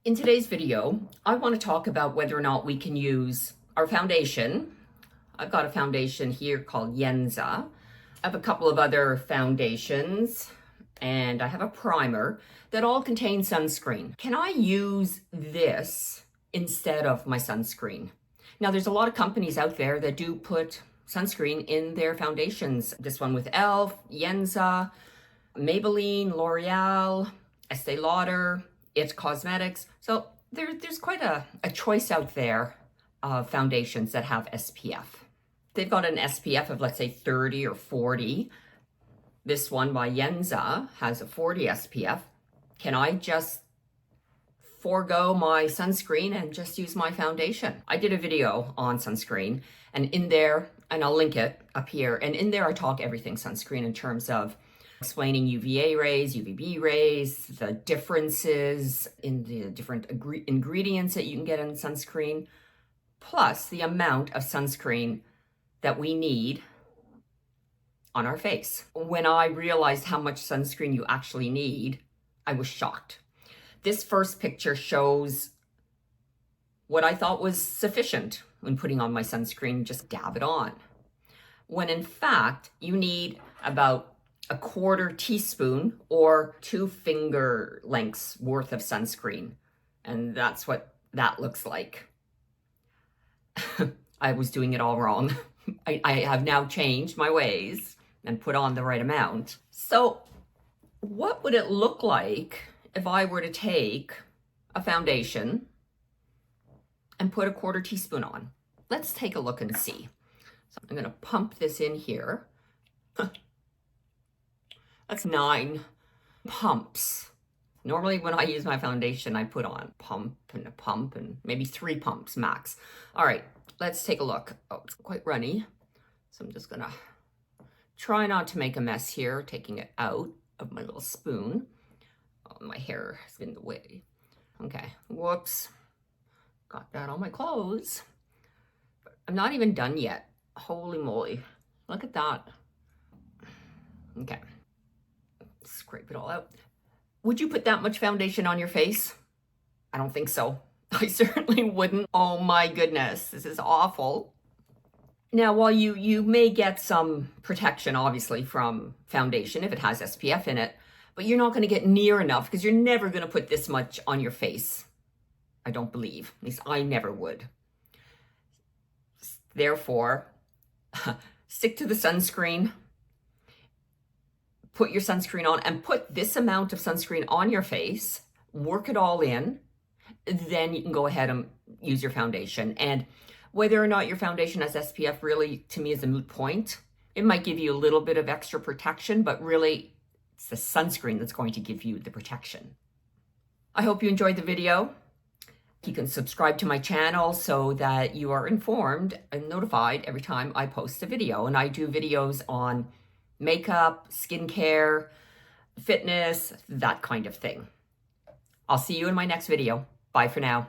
In today's video, I want to talk about whether or not we can use our foundation. I've got a foundation here called Yenza. I have a couple of other foundations and I have a primer that all contain sunscreen. Can I use this instead of my sunscreen? Now, there's a lot of companies out there that do put sunscreen in their foundations. This one with e.l.f., Yenza, Maybelline, L'Oreal, Estee Lauder, It Cosmetics. So there's quite a choice out there of foundations that have SPF. They've got an SPF of, let's say, 30 or 40. This one by Yenza has a 40 SPF. Can I just forego my sunscreen and just use my foundation? I did a video on sunscreen, and in there, and I'll link it up here, and in there I talk everything sunscreen in terms of explaining UVA rays, UVB rays, the differences in the different ingredients that you can get in sunscreen, plus the amount of sunscreen that we need on our face. When I realized how much sunscreen you actually need, I was shocked. This first picture shows what I thought was sufficient when putting on my sunscreen, just dab it on. When in fact, you need about a quarter teaspoon or 2 finger lengths worth of sunscreen. And that's what that looks like. I was doing it all wrong. I have now changed my ways and put on the right amount. So what would it look like if I were to take a foundation and put a quarter teaspoon on? Let's take a look and see. So I'm going to pump this in here. That's 9 pumps. Normally when I use my foundation, I put on pump and maybe 3 pumps max. All right, let's take a look. Oh, it's quite runny. So I'm just gonna try not to make a mess here, taking it out of my little spoon. Oh, my hair has been in the way. Okay, whoops. Got that on my clothes. But I'm not even done yet. Holy moly, look at that. Okay. Scrape it all out. Would you put that much foundation on your face? I don't think so. I certainly wouldn't. Oh my goodness, this is awful. Now, while you may get some protection, obviously, from foundation if it has SPF in it, but you're not going to get near enough because you're never going to put this much on your face. I don't believe. At least I never would. Therefore, stick to the sunscreen. Put your sunscreen on and put this amount of sunscreen on your face, work it all in, then you can go ahead and use your foundation. And whether or not your foundation has SPF really, to me, is a moot point. It might give you a little bit of extra protection, but really it's the sunscreen that's going to give you the protection. I hope you enjoyed the video. You can subscribe to my channel so that you are informed and notified every time I post a video. And I do videos on makeup, skincare, fitness, that kind of thing. I'll see you in my next video. Bye for now.